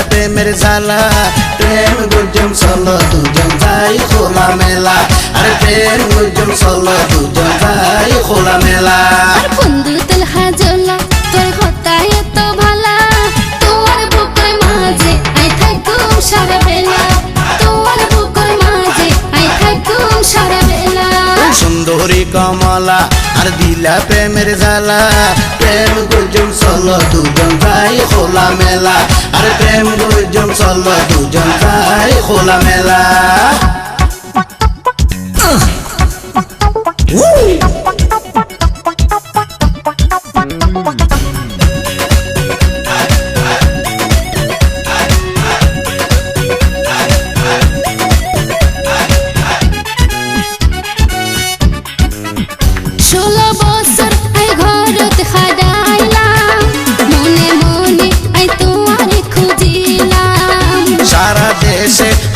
প্রেমের জ্বালা প্রেম গুঞ্জন চলো দুজন যাই খোলা মেলা আরে প্রেম গুঞ্জন চলো দুজন যাই খোলা মেলা বন্ধু তেল হাজলা তোর হতায় এত ভালা তোমার বুকের মাঝে আই থাকুম সারা বেলা তোমার বুকের মাঝে আই থাকুম সারা বেলা সুন্দরী কমলা আর দিলা প্রেমের জ্বালা প্রেম গুঞ্জন চলো দুজন যাই খোলা মেলা আরে প্রেম গুঞ্জন চলো দুজন যাই খোলা মেলা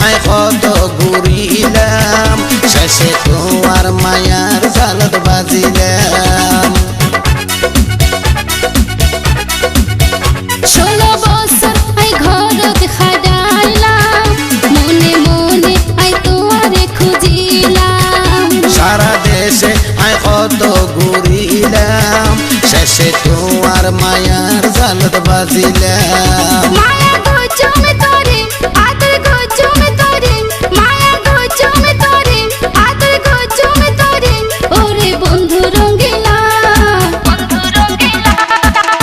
আই কত ঘুরিলাম শেষে তোমার মায়ার জালত বাজিলাম 16 বছর আই ঘরত খাডাইলাম মনে মনে আই তোমারে খুঁজিলাম সারা দেশে আই কত ঘুরিলাম শেষে তোমার মায়ার জালত বাজিলাম মায়া গো জমে তোরে আদর গো জমে তোরে মায়া গো জমে তোরে আদর গো জমে তোরে ওরে বন্ধু রঙ্গিলা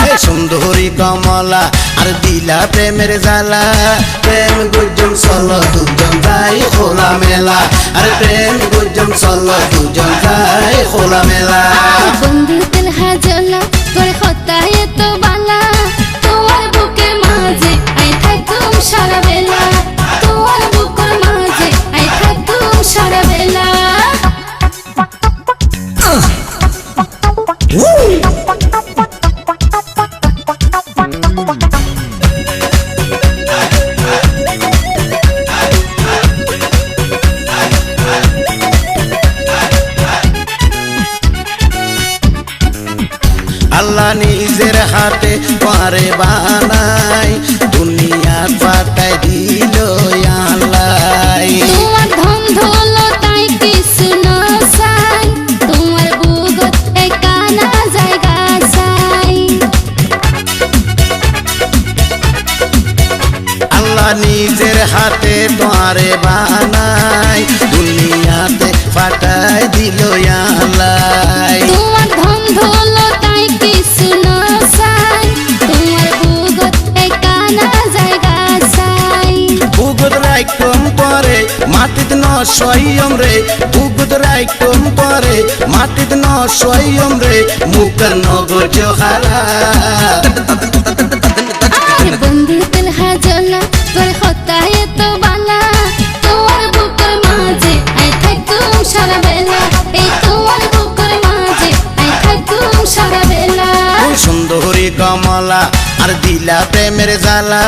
এ সুন্দরী কমলা আর দিলা প্রেমের জ্বালা প্রেম গুঞ্জন চলো দুজন যাই খোলা মেলা আর প্রেম গুঞ্জন চলো দুজন যাই খোলা মেলা বন্ধু তেল হাজলা তোর হতায় এত বালা তোমার বুকের মাঝে আই থাকুম সারা বেলা তোমার বুকের মাঝে আই থাকুম সারা বেলা আল্লাহ নিজের হাতে পারে বানাই দুনিয়া পাতায় দিল আল্লাহ তোমার ধন দৌলতাই কিছু না চাই তোমার বুকত একানা জায়গা চাই আল্লাহ নিজের হাতে পারে বানাই দুনিয়াতে পাতায় দিল আল্লাহ তোমার ধন দৌলতাই কিছু না চাই তোমার বুকত একানা জায়গা চাই বুগুদ রাইকম পরে মাটিত ন সয়ম রে বুগুদ রাইকম পরে মাটিত ন সয়ম রে মুখ নগজ হারা আর বন্ধু তেল হাজলা তোর হতায় এত বালা তোমার বুকের মাঝে আই থাকুম সারা বেলা এই তোমার বুকের মাঝে আই থাকুম সারা বেলা সুন্দরী কমলা আর দিলা প্রেমের জ্বালা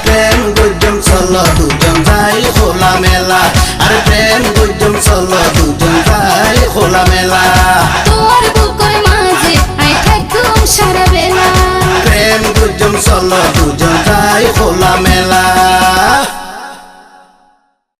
প্রেম গুঞ্জন চলো দুজন যাই খোলা মেলা আর প্রেম গুঞ্জন চলো দুজন যাই খোলা মেলা তোমার বুকের মাঝে আই থাকুম সারা বেলা প্রেম গুঞ্জন চলো দুজন যাই খোলা মেলা